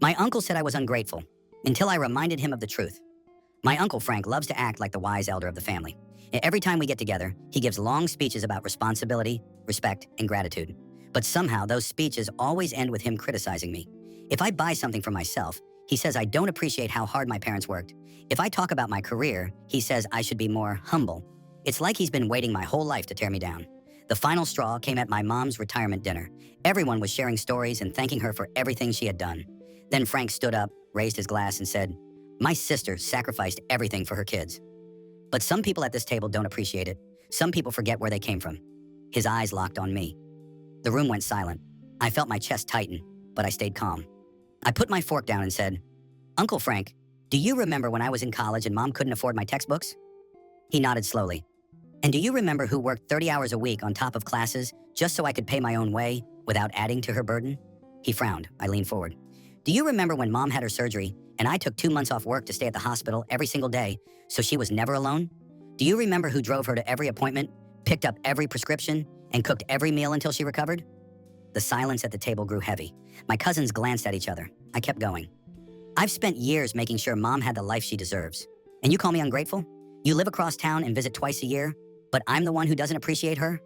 My uncle said I was ungrateful until I reminded him of the truth. My uncle Frank loves to act like the wise elder of the family. Every time we get together, he gives long speeches about responsibility, respect, and gratitude. But somehow those speeches always end with him criticizing me. If I buy something for myself, he says I don't appreciate how hard my parents worked. If I talk about my career, he says I should be more humble. It's like he's been waiting my whole life to tear me down. The final straw came at my mom's retirement dinner. Everyone was sharing stories and thanking her for everything she had done. Then Frank stood up, raised his glass, and said, "My sister sacrificed everything for her kids." But some people at this table don't appreciate it. Some people forget where they came from. His eyes locked on me. The room went silent. I felt my chest tighten, but I stayed calm. I put my fork down and said, "Uncle Frank, do you remember when I was in college and Mom couldn't afford my textbooks?" He nodded slowly. "And do you remember who worked 30 hours a week on top of classes just so I could pay my own way without adding to her burden?" He frowned. I leaned forward. "Do you remember when Mom had her surgery and I took 2 months off work to stay at the hospital every single day so she was never alone? Do you remember who drove her to every appointment, picked up every prescription, and cooked every meal until she recovered?" The silence at the table grew heavy. My cousins glanced at each other. I kept going. "I've spent years making sure Mom had the life she deserves. And you call me ungrateful? You live across town and visit twice a year, but I'm the one who doesn't appreciate her?"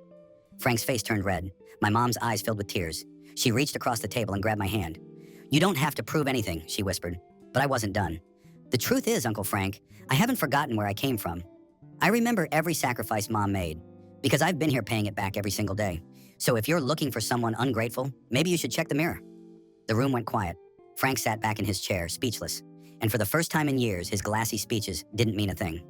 Frank's face turned red. My mom's eyes filled with tears. She reached across the table and grabbed my hand. "You don't have to prove anything," she whispered. But I wasn't done. "The truth is, Uncle Frank, I haven't forgotten where I came from. I remember every sacrifice Mom made, because I've been here paying it back every single day. So if you're looking for someone ungrateful, maybe you should check the mirror." The room went quiet. Frank sat back in his chair, speechless. And for the first time in years, his glassy speeches didn't mean a thing.